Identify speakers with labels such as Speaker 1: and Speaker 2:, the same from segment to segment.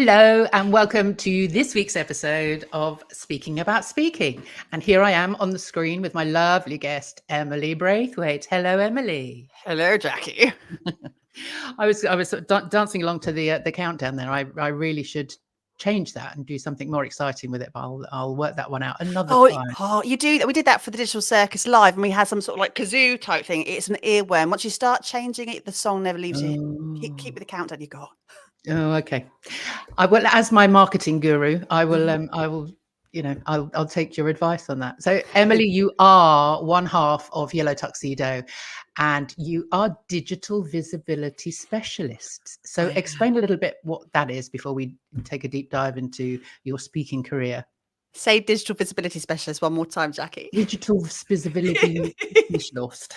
Speaker 1: Hello and welcome to this week's episode of Speaking About Speaking. And here I am on the screen with my lovely guest, Emily Braithwaite. Hello, Emily.
Speaker 2: Hello, Jackie.
Speaker 1: I was sort of dancing along to the countdown there. I really should change that and do something more exciting with it, but I'll work that one out another time.
Speaker 2: You do that. We did that for the Digital Circus Live, and we had some sort of like kazoo type thing. It's an earworm. Once you start changing it, the song never leaves you. Keep with the countdown you got.
Speaker 1: Oh, okay. I will, as my marketing guru, I'll take your advice on that. So, Emily, you are one half of Yellow Tuxedo, and you are digital visibility specialists. So, explain a little bit what that is before we take a deep dive into your speaking career.
Speaker 2: Say digital visibility specialist one more time, Jackie.
Speaker 1: Digital visibility specialist.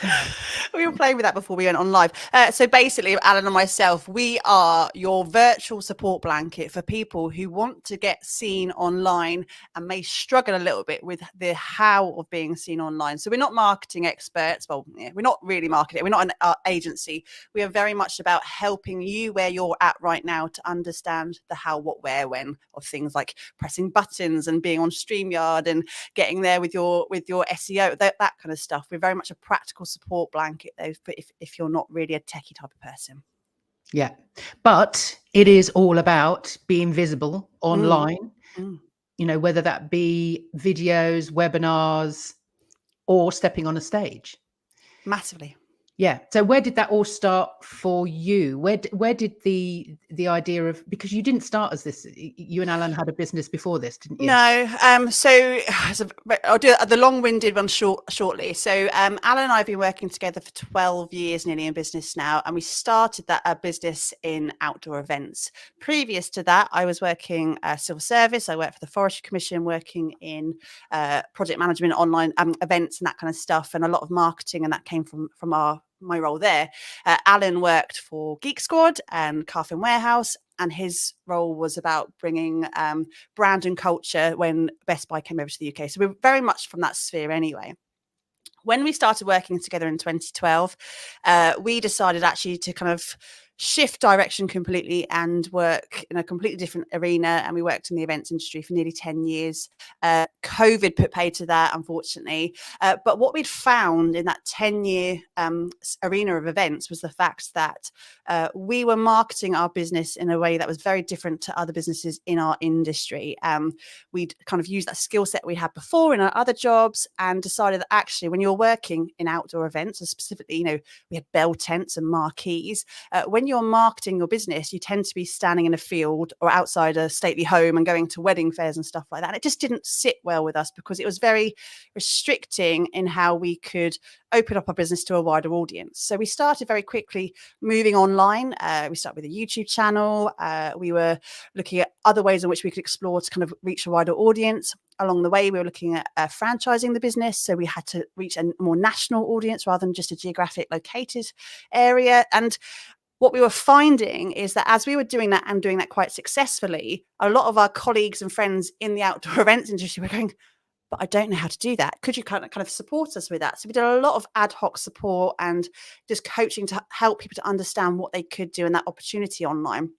Speaker 2: We were playing with that before we went on live. So basically, Alan and myself, we are your virtual support blanket for people who want to get seen online and may struggle a little bit with the how of being seen online. So we're not marketing experts. Well, we're not really marketing. We're not an agency. We are very much about helping you where you're at right now to understand the how, what, where, when of things like pressing buttons and being on StreamYard and getting there with your SEO, that kind of stuff. We're very much a practical support blanket though, if you're not really a techie type of person.
Speaker 1: Yeah, but it is all about being visible online, you know, whether that be videos, webinars, or stepping on a stage.
Speaker 2: Massively.
Speaker 1: Yeah. So where did that all start for you? Where did the idea of, because you didn't start as this, you and Alan had a business before this, didn't you?
Speaker 2: No. So I'll do the long-winded one shortly. So Alan and I have been working together for 12 years nearly in business now, and we started that business in outdoor events. Previous to that, I was working civil service. I worked for the Forestry Commission, working in project management, online events and that kind of stuff, and a lot of marketing, and that came from my role there. Alan worked for Geek Squad and Carfin Warehouse, and his role was about bringing brand and culture when Best Buy came over to the UK. So we're very much from that sphere anyway. When we started working together in 2012, we decided actually to kind of shift direction completely and work in a completely different arena. And we worked in the events industry for nearly 10 years. COVID put paid to that, unfortunately. But what we'd found in that 10-year arena of events was the fact that we were marketing our business in a way that was very different to other businesses in our industry. We'd kind of used that skill set we had before in our other jobs and decided that actually when you're working in outdoor events, and specifically, you know, we had bell tents and marquees, when you're marketing your business, you tend to be standing in a field or outside a stately home and going to wedding fairs and stuff like that. And it just didn't sit well with us because it was very restricting in how we could open up our business to a wider audience. So we started very quickly moving online. We started with a YouTube channel. We were looking at other ways in which we could explore to kind of reach a wider audience. Along the way, we were looking at franchising the business. So we had to reach a more national audience rather than just a geographic located area. And what we were finding is that as we were doing that and doing that quite successfully, a lot of our colleagues and friends in the outdoor events industry were going, but I don't know how to do that. Could you kind of support us with that? So we did a lot of ad hoc support and just coaching to help people to understand what they could do in that opportunity online.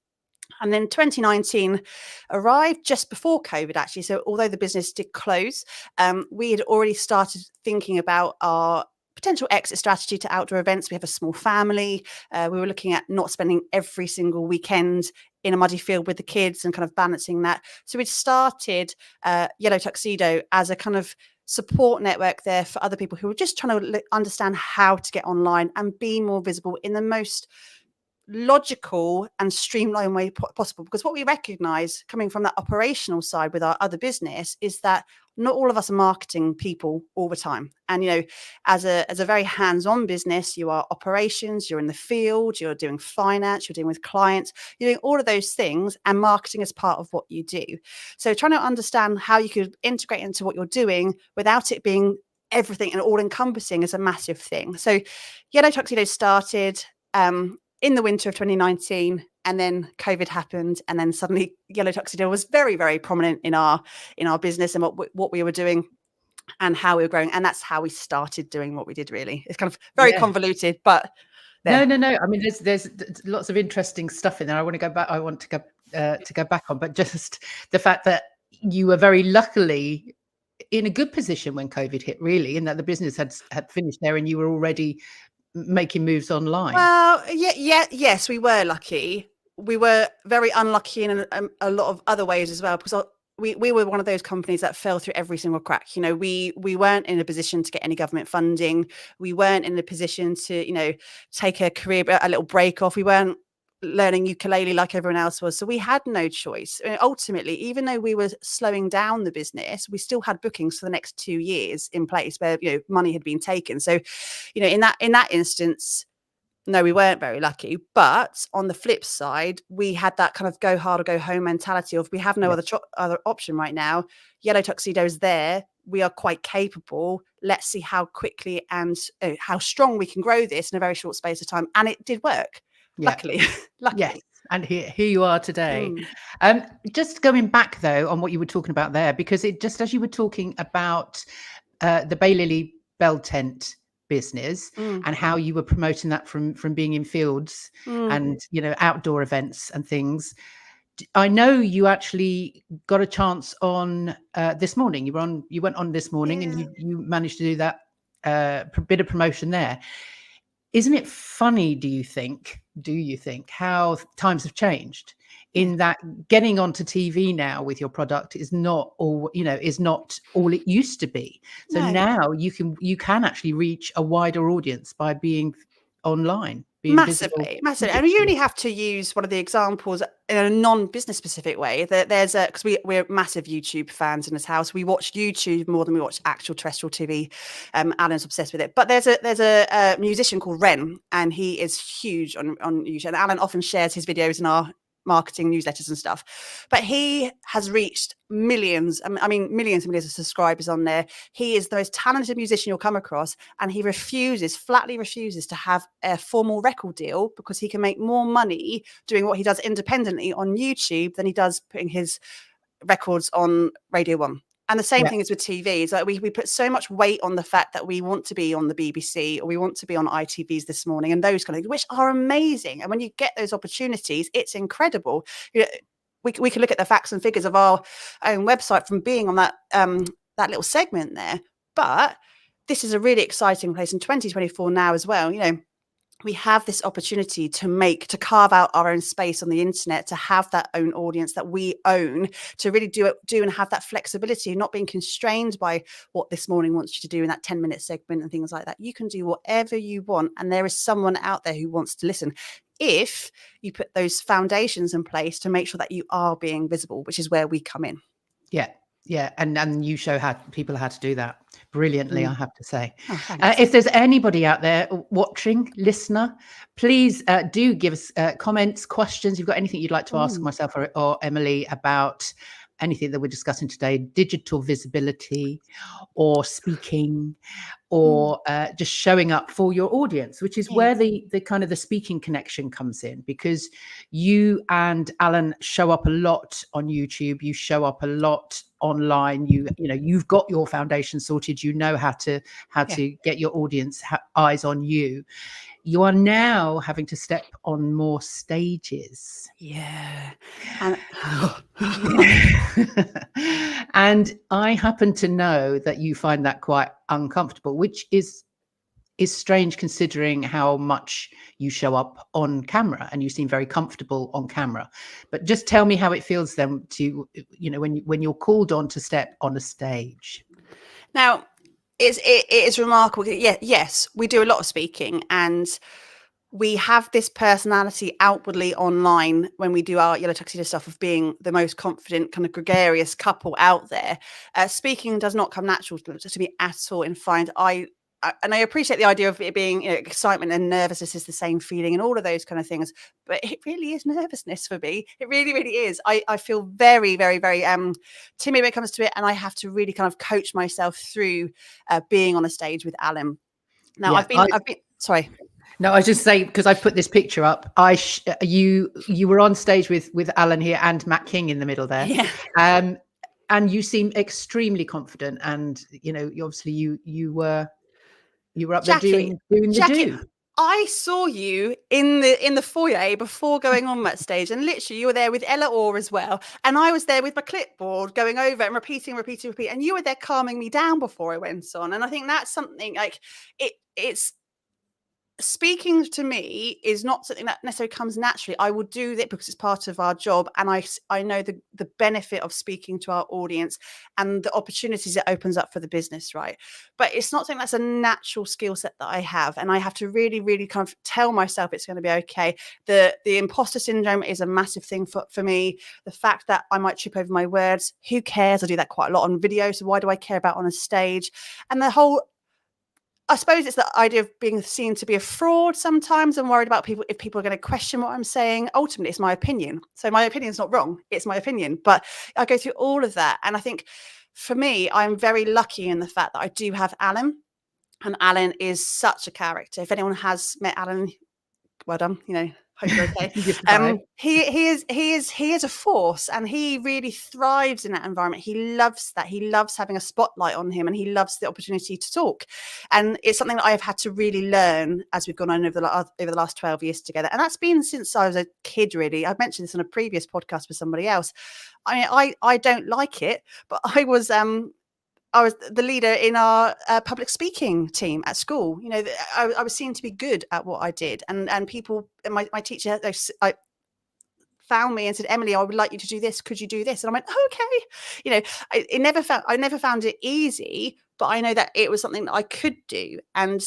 Speaker 2: And then 2019 arrived just before COVID, actually. So although the business did close, we had already started thinking about our potential exit strategy to outdoor events. We have a small family. We were looking at not spending every single weekend in a muddy field with the kids and kind of balancing that. So we'd started Yellow Tuxedo as a kind of support network there for other people who were just trying to understand how to get online and be more visible in the most logical and streamlined way possible. Because what we recognize coming from that operational side with our other business is that not all of us are marketing people all the time. And, you know, as a very hands-on business, you are operations, you're in the field, you're doing finance, you're dealing with clients, you're doing all of those things, and marketing is part of what you do. So trying to understand how you could integrate into what you're doing without it being everything and all encompassing is a massive thing. So Yellow Tuxedo started in the winter of 2019, and then COVID happened, and then suddenly Yellow Tuxedo was very, very prominent in our business and what we were doing and how we were growing, and that's how we started doing what we did. Really, it's kind of very convoluted, but
Speaker 1: no. I mean, there's lots of interesting stuff in there. I want to go to go back on, but just the fact that you were very luckily in a good position when COVID hit, really, in that the business had finished there and you were already making moves online.
Speaker 2: Well, yes, we were lucky. We were very unlucky in a lot of other ways as well, because we were one of those companies that fell through every single crack. You know, we weren't in a position to get any government funding. We weren't in a position to, you know, take a little break off. We weren't learning ukulele like everyone else was. So we had no choice. I mean, ultimately, even though we were slowing down the business, we still had bookings for the next 2 years in place where, you know, money had been taken. So, you know, in that instance, no, we weren't very lucky. But on the flip side, we had that kind of go hard or go home mentality of, we have no other option right now. Yellow Tuxedo is there. We are quite capable. Let's see how quickly and how strong we can grow this in a very short space of time. And it did work. Luckily.
Speaker 1: Yes, and here you are today. Just going back though on what you were talking about there, because it just, as you were talking about the Bay Lily Bell Tent business and how you were promoting that from being in fields and, you know, outdoor events and things. I know you actually got a chance on This Morning. You went on This Morning and you managed to do that bit of promotion there. Isn't it funny, do you think, how times have changed in that getting onto TV now with your product is not all, you know, is not all it used to be. So now you can actually reach a wider audience by being online.
Speaker 2: Massively. And you only have to use one of the examples in a non-business specific way. There's because we're massive YouTube fans in this house. We watch YouTube more than we watch actual terrestrial TV. Alan's obsessed with it. But there's a musician called Ren, and he is huge on YouTube. And Alan often shares his videos in our marketing newsletters and stuff, but he has reached millions and millions of subscribers on there. He is the most talented musician you'll come across, and he flatly refuses to have a formal record deal because he can make more money doing what he does independently on YouTube than he does putting his records on Radio 1. And the same thing is with TV. It's like we put so much weight on the fact that we want to be on the BBC or we want to be on ITV's This Morning and those kind of things, which are amazing. And when you get those opportunities, it's incredible. You know, we can look at the facts and figures of our own website from being on that little segment there. But this is a really exciting place in 2024 now as well. You know, we have this opportunity to carve out our own space on the internet, to have that own audience that we own, to really do and have that flexibility, not being constrained by what This Morning wants you to do in that 10-minute segment and things like that. You can do whatever you want, and there is someone out there who wants to listen if you put those foundations in place to make sure that you are being visible, which is where we come in.
Speaker 1: Yeah, and you show people how to do that brilliantly, I have to say. If there's anybody out there watching, listener, please do give us comments, questions. If you've got anything you'd like to ask myself or Emily about anything that we're discussing today, digital visibility or speaking or just showing up for your audience, which is where the kind of the speaking connection comes in, because you and Alan show up a lot on YouTube. You show up a lot online. You've got your foundation sorted. You know how to get your audience eyes on you. You are now having to step on more stages. And I happen to know that you find that quite uncomfortable, which is strange considering how much you show up on camera, and you seem very comfortable on camera. But just tell me how it feels then to, when you're called on to step on a stage.
Speaker 2: Now, it is remarkable. Yes, we do a lot of speaking, and we have this personality outwardly online when we do our Yellow Tuxedo stuff of being the most confident, kind of gregarious couple out there. Speaking does not come natural to me at all. And I appreciate the idea of it being, excitement and nervousness is the same feeling and all of those kind of things, but it really is nervousness for me. It really, really is. I feel very, very, very timid when it comes to it, and I have to really kind of coach myself through being on a stage with Alan. Now, I've been sorry.
Speaker 1: No, I was just saying, because I put this picture up. You were on stage with Alan here and Matt King in the middle there. Yeah. And you seem extremely confident, and obviously you were up there doing the do.
Speaker 2: I saw you in the foyer before going on that stage, and literally you were there with Ella Orr as well, and I was there with my clipboard going over and repeating, and you were there calming me down before I went on. And I think that's something like it's speaking to me is not something that necessarily comes naturally. I will do that because it's part of our job, and I know the benefit of speaking to our audience and the opportunities it opens up for the business, right? But it's not something that's a natural skill set that I have, and I have to really, really kind of tell myself it's going to be okay. The imposter syndrome is a massive thing for me. The fact that I might trip over my words, who cares? I do that quite a lot on video, so why do I care about on a stage? And the whole, I suppose it's the idea of being seen to be a fraud sometimes. I'm worried about if people are going to question what I'm saying. Ultimately, it's my opinion. So my opinion is not wrong. It's my opinion. But I go through all of that. And I think for me, I'm very lucky in the fact that I do have Alan. And Alan is such a character. If anyone has met Alan, well done, hope you're okay. He is a force, and he really thrives in that environment. He loves that. He loves having a spotlight on him, and he loves the opportunity to talk. And it's something that I have had to really learn as we've gone on over the last 12 years together. And that's been since I was a kid, really. I've mentioned this on a previous podcast with somebody else. I mean, I don't like it, but I was the leader in our public speaking team at school. I was seen to be good at what I did, and people, my teacher, I found me and said, "Emily, I would like you to do this. Could you do this?" And I went, "Okay." I never found it easy, but I know that it was something that I could do, and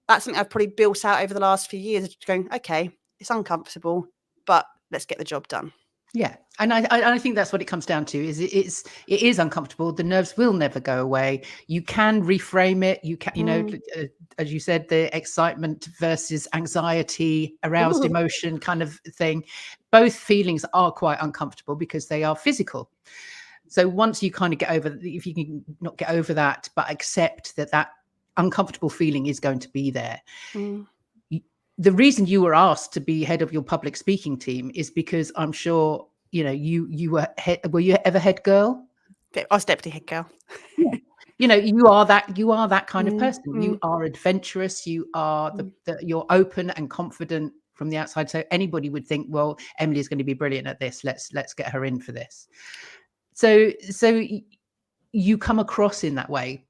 Speaker 2: that's something I've probably built out over the last few years. Going, okay, it's uncomfortable, but let's get the job done.
Speaker 1: Yeah, and I think that's what it comes down to. It is uncomfortable. The nerves will never go away. You can reframe it. You can, as you said, the excitement versus anxiety, aroused emotion kind of thing. Both feelings are quite uncomfortable because they are physical. So once you kind of get over, if you can not get over that, but accept that uncomfortable feeling is going to be there. The reason you were asked to be head of your public speaking team is because I'm sure, you were you ever head girl?
Speaker 2: I was deputy head girl.
Speaker 1: Yeah. You are that kind of person. You are adventurous. You are you're open and confident from the outside. So anybody would think, well, Emily is going to be brilliant at this. Let's get her in for this. So you come across in that way.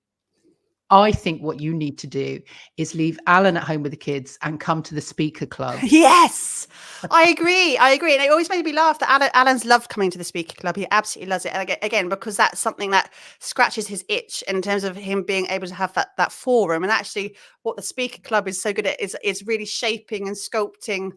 Speaker 1: I think what you need to do is leave Alan at home with the kids and come to the speaker club.
Speaker 2: Yes, I agree. And it always made me laugh that Alan's loved coming to the speaker club. He absolutely loves it. And again, because that's something that scratches his itch in terms of him being able to have that forum. And actually what the speaker club is so good at is really shaping and sculpting.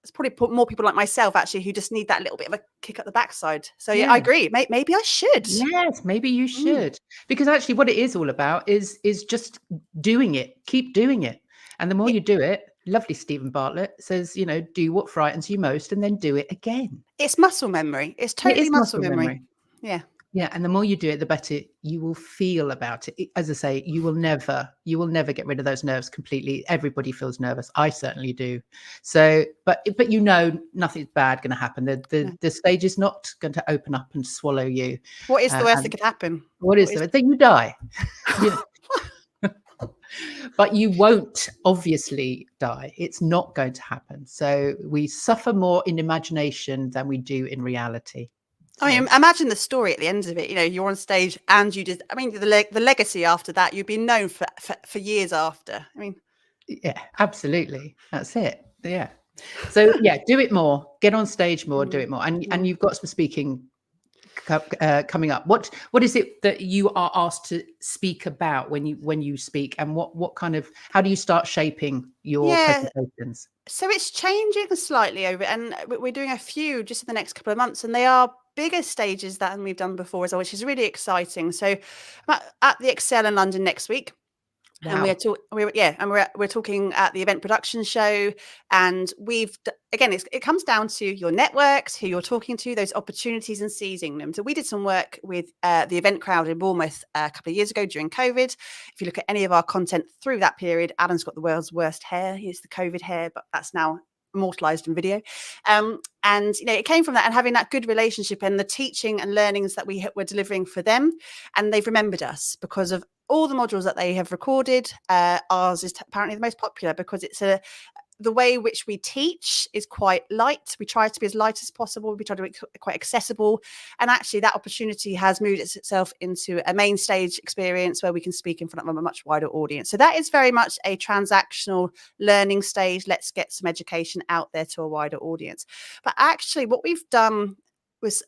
Speaker 2: It's probably more people like myself actually who just need that little bit of a kick up the backside. So yeah, I agree. Maybe I should.
Speaker 1: Yes, maybe you should, because actually what it is all about is just doing it. Keep doing it, and the more you do it, lovely Stephen Bartlett says, do what frightens you most, and then do it again.
Speaker 2: It's muscle memory. It's totally muscle memory. Yeah,
Speaker 1: and the more you do it, the better you will feel about it. As I say, you will never get rid of those nerves completely. Everybody feels nervous. I certainly do. So, but nothing's bad going to happen. The stage is not going to open up and swallow you.
Speaker 2: What is the worst that could happen?
Speaker 1: What is the then you die? But you won't obviously die. It's not going to happen. So we suffer more in imagination than we do in reality.
Speaker 2: I mean, imagine the story at the end of it. You're on stage and you just, the legacy after that, you've been known for years after.
Speaker 1: Yeah, absolutely. That's it. Yeah. So yeah, do it more, get on stage more, do it more. And you've got some speaking coming up. What is it that you are asked to speak about when you speak, and how do you start shaping your presentations?
Speaker 2: So it's changing slightly and we're doing a few just in the next couple of months, and they are bigger stages than we've done before as well, which is really exciting. So at the Excel in London next week. Wow. And we're talking at the event production show, and it comes down to your networks, who you're talking to, those opportunities, and seizing them. So we did some work with the event crowd in Bournemouth a couple of years ago during COVID. If you look at any of our content through that period, Alan's got the world's worst hair. He's the COVID hair, but that's now immortalized in video. And it came from that, and having that good relationship and the teaching and learnings that we were delivering for them, and they've remembered us because of all the modules that they have recorded, ours is apparently the most popular because it's the way which we teach is quite light. We try to be as light as possible. We try to be quite accessible. And actually that opportunity has moved itself into a main stage experience where we can speak in front of a much wider audience. So that is very much a transactional learning stage. Let's get some education out there to a wider audience. But actually what we've done was,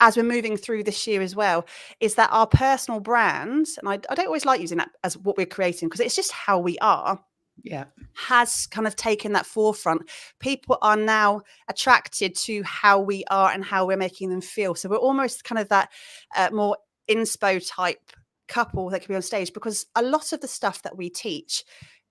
Speaker 2: as we're moving through this year as well, is that our personal brands, and I don't always like using that as what we're creating because it's just how we are, has kind of taken that forefront. People are now attracted to how we are and how we're making them feel. So we're almost kind of that more inspo type couple that can be on stage, because a lot of the stuff that we teach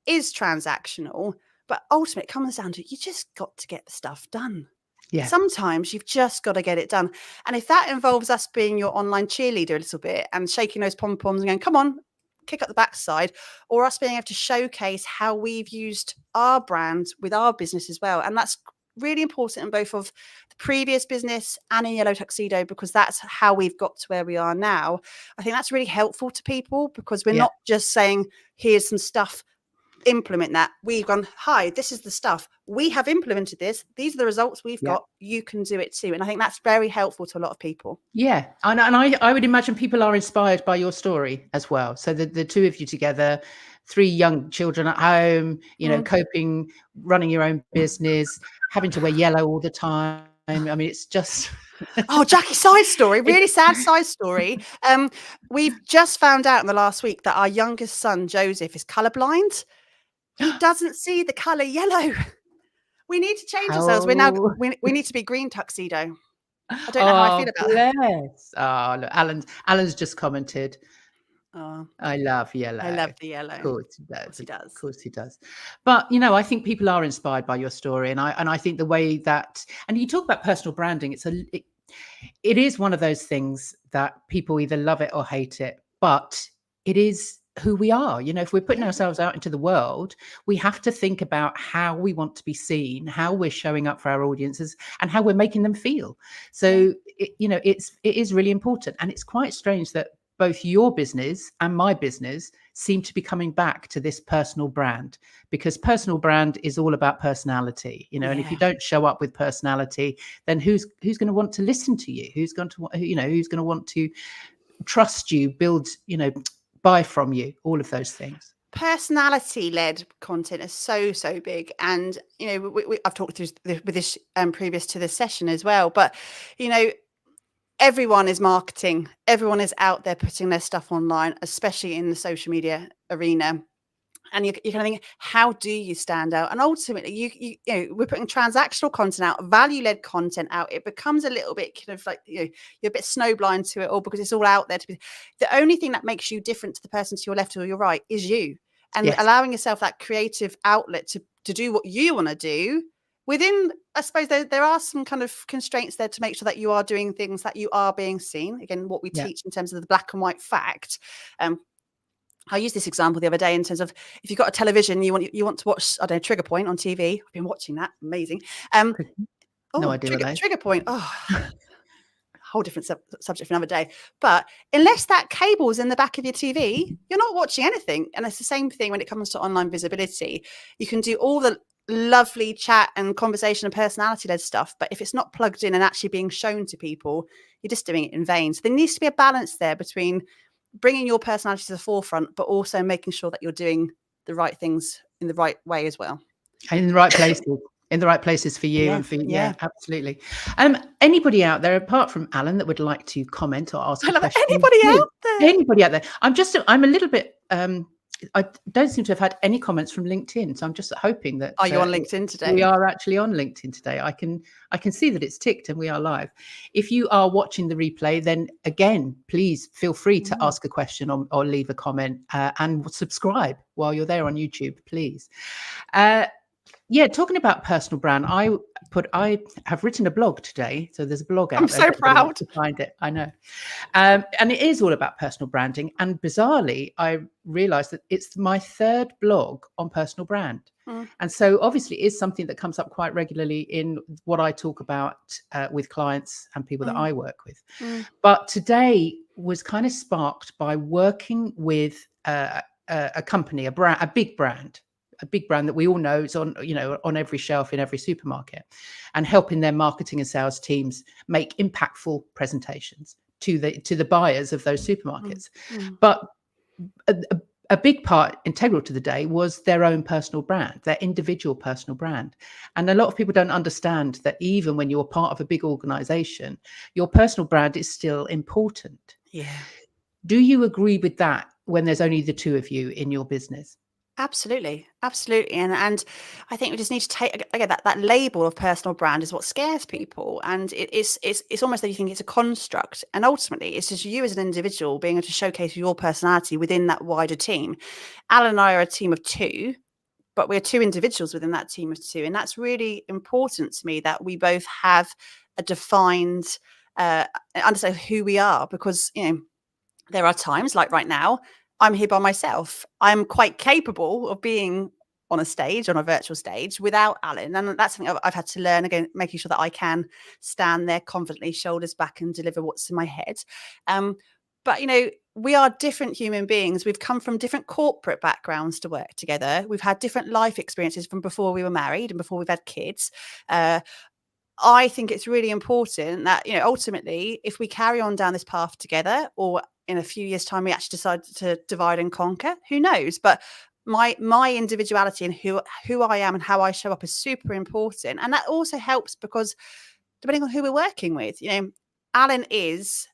Speaker 2: is transactional, but ultimately it comes down to you just got to get the stuff done. Yeah. Sometimes you've just got to get it done. And if that involves us being your online cheerleader a little bit and shaking those pom-poms and going, come on, kick up the backside, or us being able to showcase how we've used our brand with our business as well. And that's really important in both of the previous business and in Yellow Tuxedo, because that's how we've got to where we are now. I think that's really helpful to people because we're not just saying, here's some stuff, implement that. We've gone, hi, this is the stuff. We have implemented this. These are the results we've got. You can do it too. And I think that's very helpful to a lot of people.
Speaker 1: Yeah. And I would imagine people are inspired by your story as well. So the two of you together, 3 young children at home, you know, coping, running your own business, having to wear yellow all the time. I mean, it's just...
Speaker 2: Oh, Jackie, side story, really sad side story. We've just found out in the last week that our youngest son, Joseph, is colorblind. He doesn't see the color yellow. We need to change ourselves. We need to be green tuxedo. I don't know how I feel about that.
Speaker 1: Oh, look, Alan's just commented.
Speaker 2: Oh,
Speaker 1: I love yellow.
Speaker 2: I love the yellow.
Speaker 1: Of course he does. Of course he does. But, you know, I think people are inspired by your story. And I think the way that, and you talk about personal branding, it is one of those things that people either love it or hate it, but it is who we are. You know, if we're putting ourselves out into the world, we have to think about how we want to be seen, how we're showing up for our audiences, and how we're making them feel. So, it is really important. And it's quite strange that both your business and my business seem to be coming back to this personal brand, because personal brand is all about personality, you know, and if you don't show up with personality, then who's going to want to listen to you? Who's going to want to trust you, build, you know, buy from you, all of those things.
Speaker 2: Personality-led content is so big, and you know, I've talked through with this previous to this session as well. But you know, everyone is marketing. Everyone is out there putting their stuff online, especially in the social media arena. And you kind of think, how do you stand out? And ultimately, you know, we're putting transactional content out, value-led content out. It becomes a little bit kind of like, you know, you're a bit snowblind to it all because it's all out there. The only thing that makes you different to the person to your left or your right is you. And allowing yourself that creative outlet to do what you want to do within, I suppose there are some kind of constraints there to make sure that you are doing things, that you are being seen. Again, what we teach in terms of the black and white fact. I used this example the other day in terms of if you've got a television, you want to watch, I don't know, Trigger Point on TV. I've been watching that. Amazing.
Speaker 1: No idea.
Speaker 2: Trigger Point. Oh, whole different subject for another day. But unless that cable's in the back of your TV, you're not watching anything. And it's the same thing when it comes to online visibility. You can do all the lovely chat and conversation and personality-led stuff, but if it's not plugged in and actually being shown to people, you're just doing it in vain. So there needs to be a balance there between bringing your personality to the forefront, but also making sure that you're doing the right things in the right way as well.
Speaker 1: And in the right places, for you and for absolutely. Anybody out there, apart from Alan, that would like to comment or ask a question? Anybody out there? I'm a little bit, I don't seem to have had any comments from LinkedIn, so I'm just hoping that.
Speaker 2: Are you on LinkedIn today?
Speaker 1: We are actually on LinkedIn today. I can see that it's ticked and we are live. If you are watching the replay, then again, please feel free to ask a question or leave a comment and subscribe while you're there on YouTube, please. Talking about personal brand, I have written a blog today, so there's a blog out there.
Speaker 2: I'm so proud
Speaker 1: to find it. I know, and it is all about personal branding. And bizarrely, I realised that it's my 3rd blog on personal brand, and so obviously it is something that comes up quite regularly in what I talk about with clients and people that I work with. But today was kind of sparked by working with a company, a big brand that we all know is on every shelf in every supermarket, and helping their marketing and sales teams make impactful presentations to the buyers of those supermarkets. But a big part integral to the day was their own personal brand, their individual personal brand. And a lot of people don't understand that even when you're part of a big organization, your personal brand is still important.
Speaker 2: Yeah.
Speaker 1: Do you agree with that when there's only the two of you in your business?
Speaker 2: Absolutely. And I think we just need to take again that label of personal brand is what scares people, and it's almost like you think it's a construct, and ultimately it's just you as an individual being able to showcase your personality within that wider team. Alan and I are a team of two, but we're two individuals within that team of two, and that's really important to me that we both have a defined understand who we are, because there are times like right now I'm here by myself. I'm quite capable of being on a virtual stage without Alan. And that's something I've had to learn, again, making sure that I can stand there confidently, shoulders back, and deliver what's in my head. But, we are different human beings. We've come from different corporate backgrounds to work together. We've had different life experiences from before we were married and before we've had kids. I think it's really important that, ultimately, if we carry on down this path together, or in a few years' time we actually decide to divide and conquer, who knows? But my individuality and who I am and how I show up is super important. And that also helps because depending on who we're working with, Alan is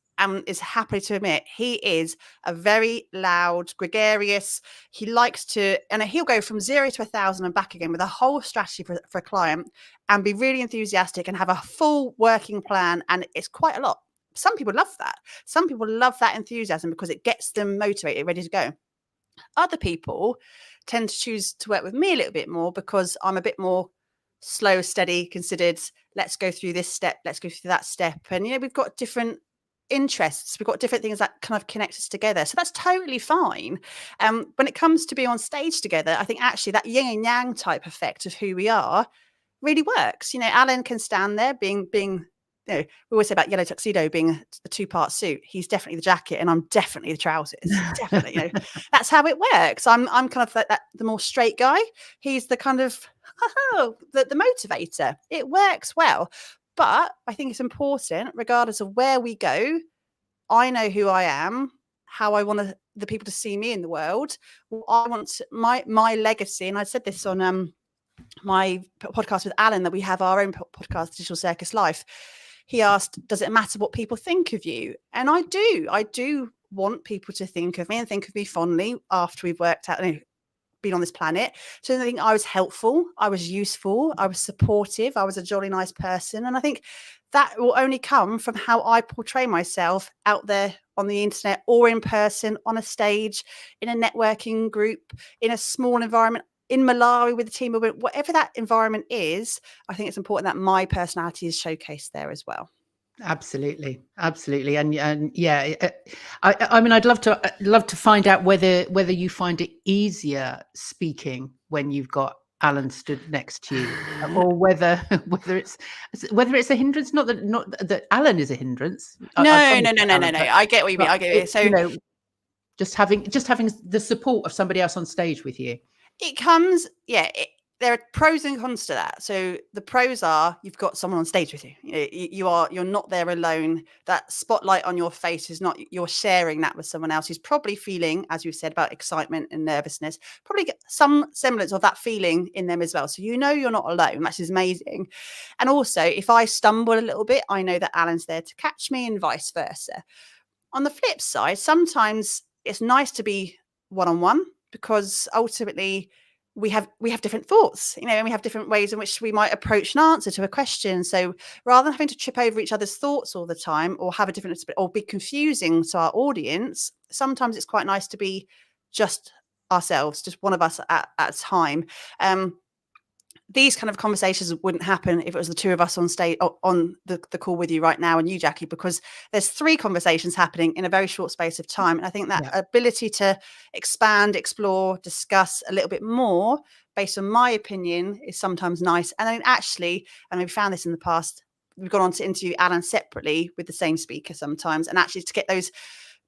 Speaker 2: happy to admit he is a very loud, gregarious. He likes to, and he'll go from 0 to 1,000 and back again with a whole strategy for a client, and be really enthusiastic and have a full working plan. And it's quite a lot. Some people love that. Some people love that enthusiasm because it gets them motivated, ready to go. Other people tend to choose to work with me a little bit more because I'm a bit more slow, steady, considered. Let's go through this step. Let's go through that step. And, we've got different interests. We've got different things that kind of connect us together. So that's totally fine. When it comes to being on stage together, I think actually that yin and yang type effect of who we are really works. Alan can stand there being we always say about Yellow Tuxedo being a two-part suit. He's definitely the jacket and I'm definitely the trousers. Definitely, that's how it works. I'm kind of like that, the more straight guy. He's the kind of the motivator. It works well. But I think it's important, regardless of where we go, I know who I am, how I want the people to see me in the world. I want my legacy, and I said this on my podcast with Alan, that we have our own podcast, Digital Circus Life. He asked, does it matter what people think of you? And I do want people to think of me and think of me fondly after we've worked out, been on this planet. So I think I was helpful, I was useful, I was supportive, I was a jolly nice person. And I think that will only come from how I portray myself out there on the internet or in person, on a stage, in a networking group, in a small environment, in Malawi with a team of women, whatever that environment is. I think it's important that my personality is showcased there as well.
Speaker 1: Absolutely. And yeah, I mean, I'd love to find out whether you find it easier speaking when you've got Alan stood next to you, or whether it's a hindrance. Not that Alan is a hindrance.
Speaker 2: No. I get what you mean. I get it. So
Speaker 1: just having the support of somebody else on stage with you.
Speaker 2: It comes, there are pros and cons to that. So the pros are you've got someone on stage with you. You're not there alone. That spotlight on your face is not, you're sharing that with someone else who's probably feeling, as you said, about excitement and nervousness, probably get some semblance of that feeling in them as well. So you're not alone, which is amazing. And also, if I stumble a little bit, I know that Alan's there to catch me, and vice versa. On the flip side, sometimes it's nice to be one-on-one, because ultimately we have different thoughts, and we have different ways in which we might approach an answer to a question. So rather than having to trip over each other's thoughts all the time, or have a different, or be confusing to our audience, sometimes it's quite nice to be just ourselves, just one of us at a time. These kind of conversations wouldn't happen if it was the two of us on stage, on the call with you right now, and you, Jackie, because there's 3 conversations happening in a very short space of time. And I think that ability to expand, explore, discuss a little bit more based on my opinion is sometimes nice. And then actually, and we've found this in the past, we've gone on to interview Alan separately with the same speaker sometimes, and actually to get those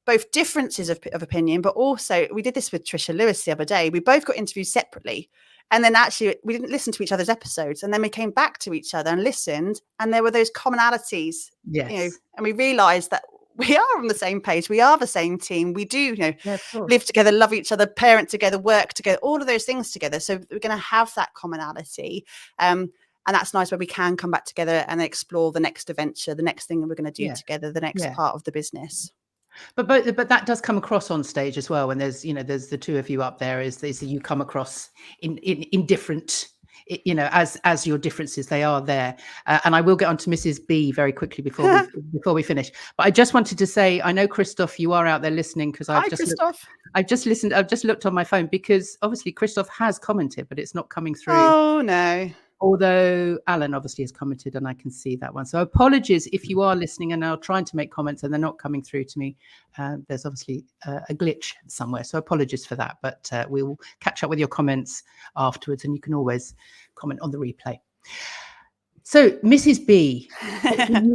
Speaker 2: both differences of opinion, but also we did this with Trisha Lewis the other day. We both got interviewed separately. And then actually we didn't listen to each other's episodes. And then we came back to each other and listened. And there were those commonalities, and we realized that we are on the same page. We are the same team. We do, live together, love each other, parent together, work together, all of those things together. So we're going to have that commonality. And that's nice where we can come back together and explore the next adventure, the next thing that we're going to do together, the next part of the business.
Speaker 1: But that does come across on stage as well. When there's the two of you up there, is you come across in different, as your differences, they are there. And I will get on to Mrs. B very quickly before we finish. But I just wanted to say, I know, Christoph, you are out there listening, because I've just looked on my phone, because obviously Christoph has commented, but it's not coming through.
Speaker 2: Oh no.
Speaker 1: Although Alan obviously has commented, and I can see that one. So apologies if you are listening and are trying to make comments and they're not coming through to me. There's obviously a glitch somewhere. So apologies for that. But we will catch up with your comments afterwards, and you can always comment on the replay. So Mrs. B,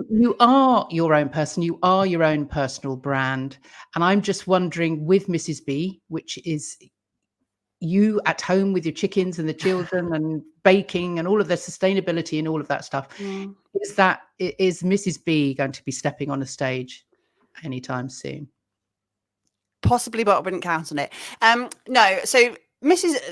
Speaker 1: you are your own person. You are your own personal brand. And I'm just wondering, with Mrs. B, which is you at home with your chickens and the children and baking and all of the sustainability and all of that stuff, is Mrs. B going to be stepping on a stage anytime soon?
Speaker 2: Possibly, but I wouldn't count on it. No. So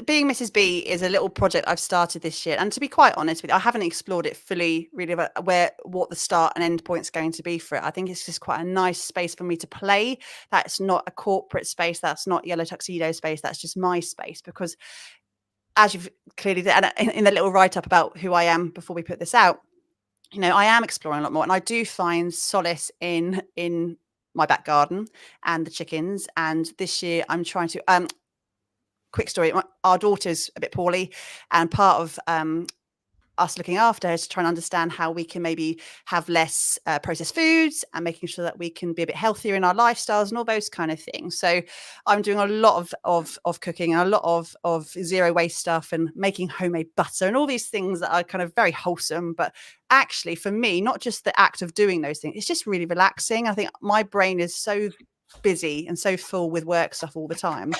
Speaker 2: being Mrs. B is a little project I've started this year, and to be quite honest with you, I haven't explored it fully, really, about what the start and end point's going to be for it. I think it's just quite a nice space for me to play. That's not a corporate space. That's not Yellow Tuxedo space. That's just my space, because as you've clearly done in the little write-up about who I am before we put this out, I am exploring a lot more, and I do find solace in my back garden and the chickens. And this year I'm trying to quick story, our daughter's a bit poorly, and part of us looking after her is to try and understand how we can maybe have less processed foods, and making sure that we can be a bit healthier in our lifestyles and all those kind of things. So I'm doing a lot of cooking and a lot of zero waste stuff, and making homemade butter and all these things that are kind of very wholesome. But actually for me, not just the act of doing those things, it's just really relaxing. I think my brain is so busy and so full with work stuff all the time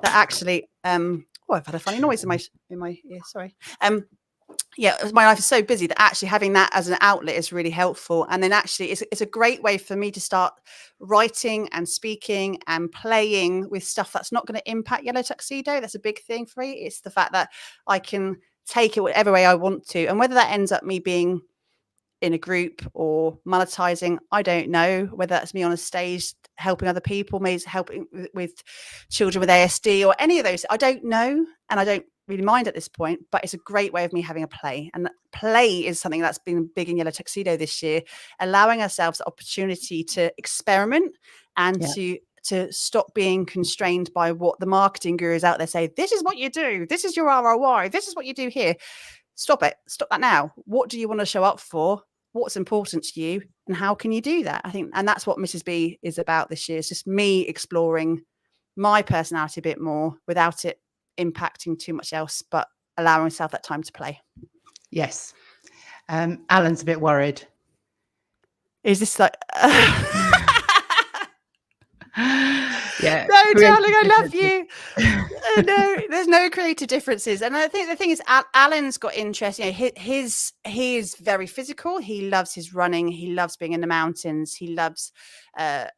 Speaker 2: that actually I've had a funny noise in my ear, sorry. My life is so busy that actually having that as an outlet is really helpful. And then actually it's a great way for me to start writing and speaking and playing with stuff that's not going to impact Yellow Tuxedo. That's a big thing for me. It's the fact that I can take it whatever way I want to, and whether that ends up me being in a group or monetizing, I don't know. Whether that's me on a stage helping other people, maybe helping with children with ASD or any of those, I don't know, and I don't really mind at this point. But it's a great way of me having a play, and play is something that's been big in Yellow Tuxedo this year, allowing ourselves the opportunity to experiment and to stop being constrained by what the marketing gurus out there say. This is what you do, this is your ROI, this is what you do here. Stop that now. What do you want to show up for? What's important to you, and how can you do that? I think, and that's what Mrs. B is about this year. It's just me exploring my personality a bit more without it impacting too much else, but allowing myself that time to play.
Speaker 1: Yes. Alan's a bit worried.
Speaker 2: Is this like
Speaker 1: yeah,
Speaker 2: no, darling, I love you. No, there's no creative differences. And I think the thing is, Alan's got interest. He is very physical. He loves his running. He loves being in the mountains. He loves.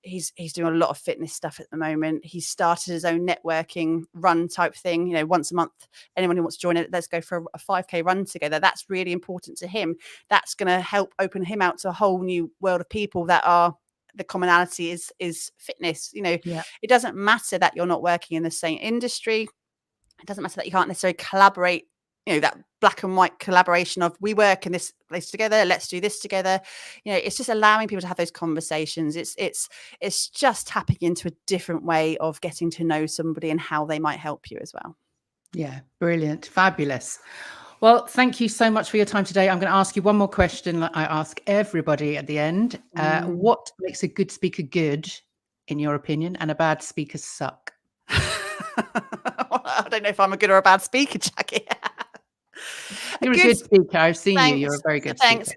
Speaker 2: He's doing a lot of fitness stuff at the moment. He started his own networking run type thing. Once a month, anyone who wants to join it, let's go for a 5K run together. That's really important to him. That's going to help open him out to a whole new world of people that are. The commonality is fitness. It doesn't matter that you're not working in the same industry. It doesn't matter that you can't necessarily collaborate, that black and white collaboration of we work in this place together, let's do this together. It's just allowing people to have those conversations. It's just tapping into a different way of getting to know somebody and how they might help you as well.
Speaker 1: Yeah, brilliant. Fabulous. Well, thank you so much for your time today. I'm going to ask you one more question like I ask everybody at the end. What makes a good speaker good, in your opinion, and a bad speaker suck?
Speaker 2: I don't know if I'm a good or a bad speaker, Jackie.
Speaker 1: You're a good speaker. I've seen you. You're a very good speaker.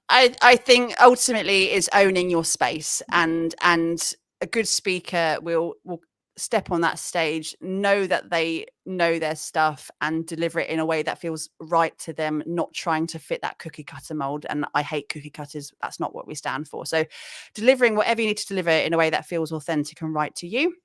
Speaker 2: I think ultimately is owning your space and a good speaker will step on that stage, know that they know their stuff and deliver it in a way that feels right to them, not trying to fit that cookie cutter mold. And I hate cookie cutters. That's not what we stand for. So delivering whatever you need to deliver in a way that feels authentic and right to you.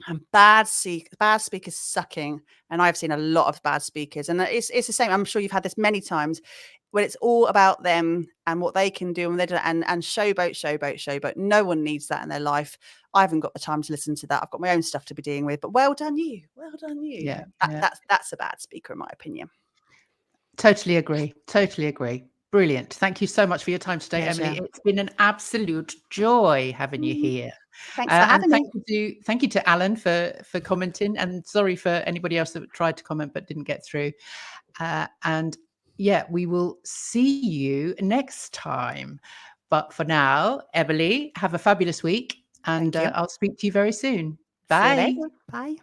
Speaker 2: And bad speakers sucking. And I've seen a lot of bad speakers, and it's the same. I'm sure you've had this many times, when it's all about them and what they can do, and showboat. No one needs that in their life. I haven't got the time to listen to that. I've got my own stuff to be dealing with. But well done you.
Speaker 1: Yeah,
Speaker 2: That's a bad speaker, in my opinion.
Speaker 1: Totally agree. Brilliant. Thank you so much for your time today,
Speaker 2: Pleasure.
Speaker 1: Emily. It's been an absolute joy having you here.
Speaker 2: Thanks for having
Speaker 1: me. Thank you to Alan for commenting, and sorry for anybody else that tried to comment but didn't get through. And yeah, we will see you next time. But for now, Emily, have a fabulous week, and I'll speak to you very soon. Bye.
Speaker 2: Bye.